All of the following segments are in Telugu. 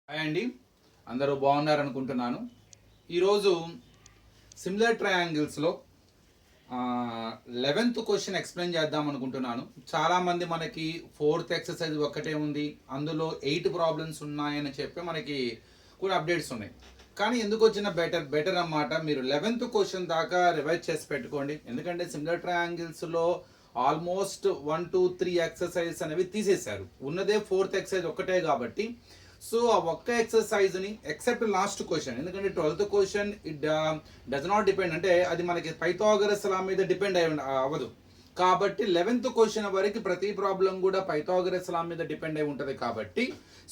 హాయ్ అండి, అందరూ బాగున్నారు అనుకుంటున్నాను. ఈరోజు సిమిలర్ ట్రయాంగిల్స్లో 11th క్వశ్చన్ ఎక్స్ప్లెయిన్ చేద్దాం అనుకుంటున్నాను. చాలామంది మనకి 4th ఎక్సర్సైజ్ ఒక్కటే ఉంది, అందులో 8 ప్రాబ్లమ్స్ ఉన్నాయని చెప్పి మనకి కూడా అప్డేట్స్ ఉన్నాయి. కానీ ఎందుకు వచ్చిన బెటర్ అన్నమాట. మీరు 11th క్వశ్చన్ దాకా రివైజ్ చేసి పెట్టుకోండి. ఎందుకంటే సిమిలర్ ట్రయాంగిల్స్లో ఆల్మోస్ట్ 1, 2, 3 ఎక్సర్సైజ్ అనేవి తీసేశారు. ఉన్నదే 4th ఎక్సర్సైజ్ ఒక్కటే కాబట్టి సో ఆ ఒక్క ఎక్సర్సైజ్ని ఎక్సెప్ట్ లాస్ట్ క్వశ్చన్, ఎందుకంటే 12th question it does not depend, అంటే అది మనకి పైథాగరస్ లా మీద డిపెండ్ అవ్వదు. కాబట్టి 11th క్వశ్చన్ వరకు ప్రతి ప్రాబ్లం కూడా పైథాగరస్ లా మీద డిపెండ్ అయి ఉంటుంది. కాబట్టి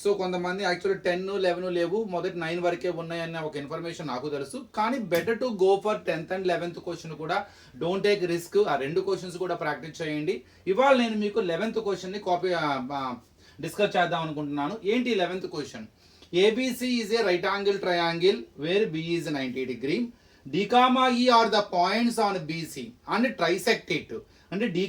సో కొంతమంది యాక్చువల్లీ 10, 11 లేవు, మొదటి 9 వరకే ఉన్నాయన్న ఒక ఇన్ఫర్మేషన్ నాకు తెలుసు. కానీ better to go for 10th and 11th question కూడా. Don't take risk. ఆ రెండు క్వశ్చన్స్ కూడా ప్రాక్టీస్ చేయండి. ఇవాళ నేను మీకు 11th క్వశ్చన్ని కాపీ డిస్కస్ చేద్దాం అనుకుంటున్నాను. ఏంటి 11th question? ABC is a right angle triangle where B is 90 degree. D, E are the points on BC and trisect it. అంటే D,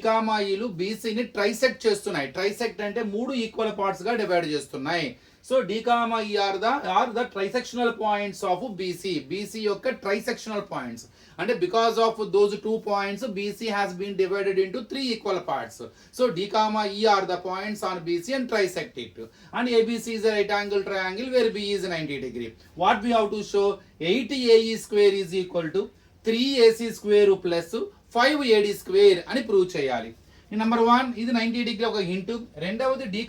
Eలు బీసీని ట్రైసెక్ట్ చేస్తున్నాయి. ట్రైసెక్ట్ అంటే 3 ఈక్వల్ పార్ట్స్ గా డివైడ్ చేస్తున్నాయి. So D, E are the trisectional points of BC. BC యొక్క ట్రైసెక్షనల్ పాయింట్స్. అంటే because of those 2 points BC has been divided into 3 equal parts. So D, E are the points on BC and trisect it. And ABC is a right angle triangle where B is 90 degree. What we have to show? 8AE square is equal to 3AC square plus 5AD square అని ప్రూవ్ చేయాలి. నెంబర్ 1 ఇది 90 డిగ్రీ ఒక హింట్. రెండవది D,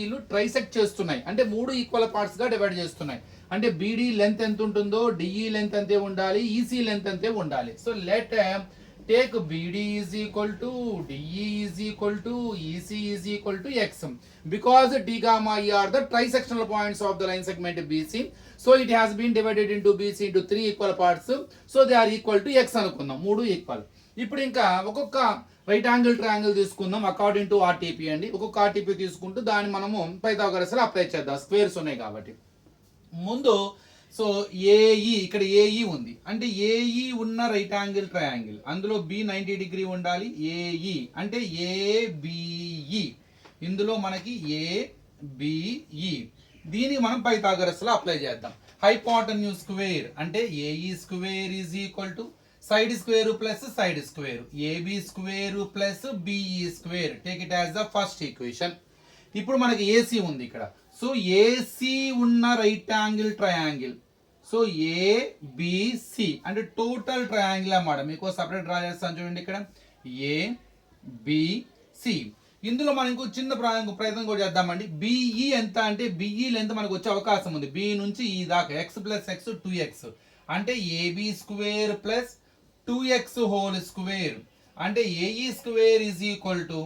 Eలు ట్రైసెక్ట్ చేస్తున్నాయి, అంటే 3 ఈక్వల్ పార్ట్స్ గా డివైడ్ చేస్తున్నాయి. అంటే BD లెంత్ ఎంత ఉంటుందో DE లెంత్ అంతే ఉండాలి, EC లెంత్ అంతే ఉండాలి. So let take BD is equal to DE is equal to EC is equal to X. Because D, E are the trisectional points of the line segment BC. So it has been divided into BC into 3 equal parts. So they are equal to X అనుకుందాం. 3 ఈక్వల్. ఇప్పుడు ఇంకా ఒక్కొక్క రైట్ యాంగిల్ ట్రయాంగిల్ తీసుకుందాం అకార్డింగ్ టు ఆర్టీపీ అండి. ఒక్కొక్క ఆర్టీపీ తీసుకుంటూ దాన్ని మనము పైథాగరస్ లో అప్లై చేద్దాం, స్క్వేర్స్ ఉన్నాయి కాబట్టి. ముందు సో ఏఈ, ఇక్కడ ఏఈ ఉంది, అంటే ఏఈ ఉన్న రైట్ యాంగిల్ ట్రయాంగిల్, అందులో బి 90 డిగ్రీ ఉండాలి. ఏఈ అంటే ఏబిఈ, ఇందులో మనకి ఏబిఈ, దీనికి మనం పైథాగరస్ లో అప్లై చేద్దాం. హైపోటెన్యూస్ స్క్వేర్ అంటే AE square is equal to side square plus side square, AB square plus BE square. Take it as the first equation. ఇప్పుడు మనకి ఏసీ ఉంది ఇక్కడ. సో ఏసీ ఉన్న right angle triangle, so ABC అంటే టోటల్ ట్రయాంగిల్ అన్నమాట. మీకు సపరేట్ డ్రా చేస్తాను చూడండి. ఇక్కడ ఏబిసి, ఇందులో మనం ఇంకో చిన్న ప్రయత్నం కూడా చేద్దామండి. బిఈ ఎంత అంటే బిఈ లెంత్ మనకు వచ్చే అవకాశం ఉంది. బి నుంచి ఈ దాకా ఎక్స్ ప్లస్ ఎక్స్ 2x, అంటే AB square plus 2x whole square. అంటే AE square is equal to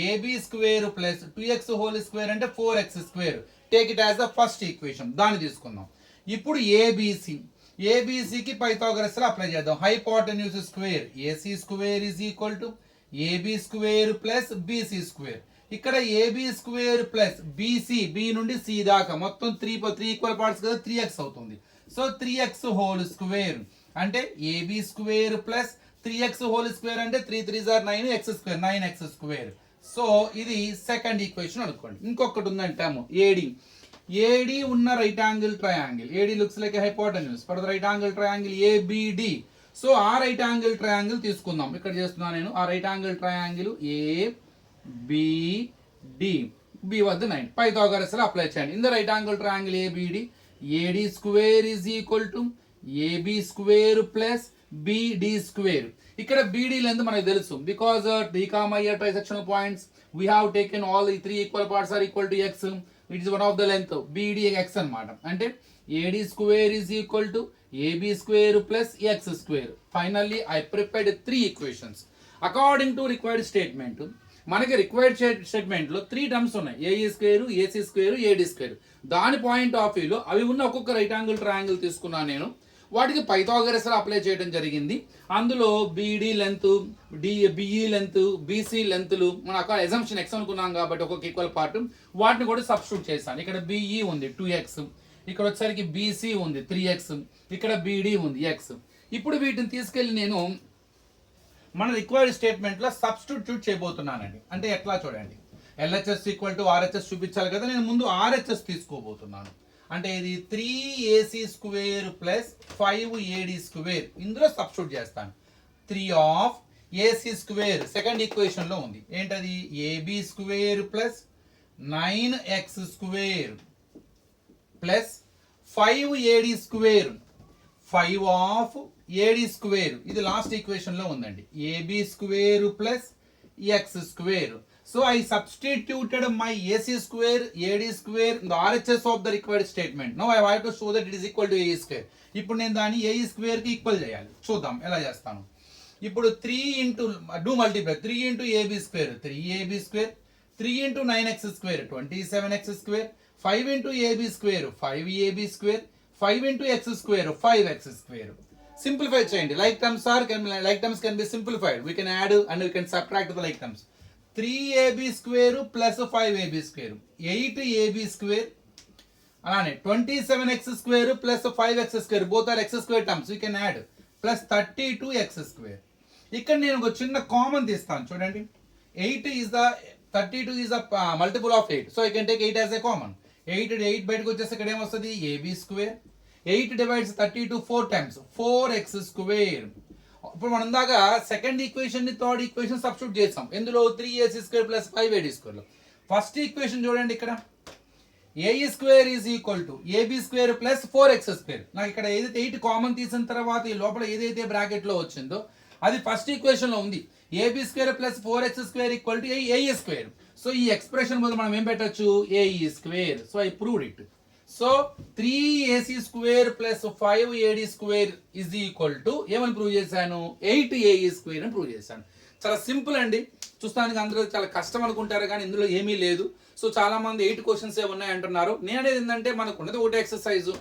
AB square plus 2x whole square అంటే 4x square. Take it as the first equation. దాన్ని తీసుకుందాం. ఇప్పుడు ఏబిసి, ఏబిసికి పైథాగరస్ లో అప్లై చేద్దాం. Hypotenuse square AC square is equal to AB square plus BC square. ఇక్కడ AB square plus BC, B నుండి సి దాకా మొత్తం 3 ఈక్వల్ పార్ట్స్ కదా, 3x అవుతుంది. సో 3x హోల్ స్క్వేర్ అంటే AB square plus 3x whole square అంటే 3 3s are 9, x square 9x square. So ఇది సెకండ్ ఈక్వేషన్ అనుకోండి. ఇంకొకటి ఉందంటాము ఏడి. ఏడి ఉన్న right angle triangle, AD looks like hypotenuse for the right angle triangle ABD. So ఆ రైట్ యాంగిల్ ట్రయాంగిల్ తీసుకుందాం. ఇక్కడ చేస్తున్నాను నేను. ఆ right angle triangle ABD, B వద్ద 9, పైథాగరస్ లో అప్లై చేయండి. In the right angle triangle ABD, AD square is equal to AB square plus BD square. ఇక్కడ బిడి లెంత్ మనకు తెలుసు. Because D, E trisectional points we have taken all the 3 equal parts are equal to x. It is one of the length. BD x అనమాట. అంటే AD square is equal to AB square plus x square. Finally I prepared 3 equations according to required statement. మనకి రిక్వైర్డ్ స్టేట్మెంట్ లో 3 టర్మ్స్ ఉన్నాయి. AE square, AC square, AD square. దాని పాయింట్ ఆఫ్ వ్యూలో అవి ఉన్న ఒక్కొక్క రైట్ యాంగిల్ ట్రయాంగిల్ తీసుకున్నాను నేను. వాటికి పైథాగరస్ అప్లై చేయడం జరిగింది. అందులో బిడి లెంత్, బిఈ లెంత్, బీసీ లెంత్లు మన అక్కడ ఎజంప్షన్ ఎక్స్ అనుకున్నాం కాబట్టి ఒక్కొక్క ఈక్వల్ పార్ట్, వాటిని కూడా సబ్స్టిట్యూట్ చేశాను. ఇక్కడ బిఈ ఉంది 2x, ఇక్కడ వచ్చేసరికి బీసీ ఉంది 3x, ఇక్కడ బిడి ఉంది x. ఇప్పుడు వీటిని తీసుకెళ్ళి నేను మన రిక్వైర్డ్ స్టేట్మెంట్ లో సబ్స్టిట్యూట్ చేయబోతున్నానండి. అంటే ఎట్లా చూడండి, LHS ఈక్వల్ టు RHS చూపించాలి కదా. నేను ముందు RHS తీసుకోబోతున్నాను. అంటే ఇది 3ac² ప్లస్ 5ad². ఇందులో సబ్స్టిట్యూట్ చేస్తాను. 3 సెకండ్ ఈక్వేషన్ లో ఉంది. ఏంటది? ab² plus 9x² plus 5ad². 5 ఇది లాస్ట్ ఈక్వేషన్ లో ఉందండి. ab² plus x². So I substituted my ac² ad² in the RHS of the required statement. Now I have to show that it is equal to a². ఇప్పుడు నేను దాన్ని a² కి ఈక్వల్ చేయాలి. చూద్దాం ఎలా చేస్తాను. ఇప్పుడు 3 into do multiply 3 into ab² 3ab², 3 into 9x², 27x², 5 into ab², 5ab², 5 into x², 5x². Simplify చేయండి. like terms can be simplified. We can add and we can subtract the like terms. 3ab² plus 5ab², 8ab², అలానే 27x² plus 5x², both are x² terms, we can add, plus 32x². ఇక్కడ నేను ఒక చిన్న కామన్ తీస్తాను చూడండి. 32 is the multiple of 8, so I can take 8 as a common. 8 బయటకు వచ్చేసి ఇక్కడ ఏమొస్తుంది? ab². 8 divides 32 4 times, 4x². ఇప్పుడు మనం దాకా సెకండ్ ఈక్వేషన్ ని థర్డ్ ఈక్వేషన్ సబ్స్టిట్యూట్ చేసాం. ఎందులో? 3ac² ప్లస్ 5ad² లో. ఫస్ట్ ఈక్వేషన్ చూడండి, ఇక్కడ a² is equal to ab² plus 4x². నాకు ఇక్కడ ఏదైతే 8 కామన్ తీసిన తర్వాత ఈ లోపల ఏదైతే బ్రాకెట్ లో వచ్చిందో అది ఫస్ట్ ఈక్వేషన్ లో ఉంది. ab² plus 4x² equal to a². So ఈ ఎక్స్ప్రెషన్ బదులు మనం ఏం పెట్టచ్చు? ae². So I proved it. So 3ac² plus 5ad² is equal to ఏమని ప్రూవ్ చేశాను? 8ae² అని ప్రూవ్ చేశాను. చాలా సింపుల్ అండి. చూస్తానికి అందరూ చాలా కష్టం అనుకుంటారు, కానీ ఇందులో ఏమీ లేదు. సో చాలా మంది 8 క్వశ్చన్స్ ఏ ఉన్నాయి అంటున్నారు. నేను అనేది ఏంటంటే మనకు ఉన్నది ఒకటే ఎక్సర్సైజు.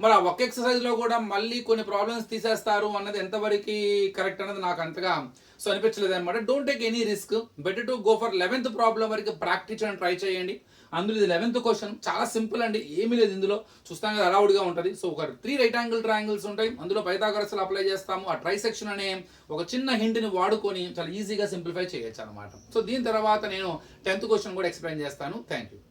మరి ఆ ఒక్క ఎక్సర్సైజ్లో కూడా మళ్ళీ కొన్ని ప్రాబ్లమ్స్ తీసేస్తారు అన్నది ఎంతవరకు కరెక్ట్ అన్నది నాకు అంతగా సో అనిపించలేదు అనమాట. Don't take any risk. Better to go for 11th problem వరకు ప్రాక్టీస్ చేయడానికి ట్రై చేయండి. అందులో ఇది 11th క్వశ్చన్. చాలా సింపుల్ అండి, ఏమీ లేదు ఇందులో. చూస్తాం కదా అలౌడ్గా ఉంటుంది. సో ఒక 3 రైట్ యాంగిల్ ట్రయాంగిల్స్ ఉంటాయి, అందులో పైథాగరస్ అప్లై చేస్తాము. ఆ ట్రైసెక్షన్ అనే ఒక చిన్న హింట్ని వాడుకొని చాలా ఈజీగా సింప్లిఫై చేయొచ్చు అనమాట. సో దీని తర్వాత నేను 10th క్వశ్చన్ కూడా ఎక్స్ప్లెయిన్ చేస్తాను. Thank you.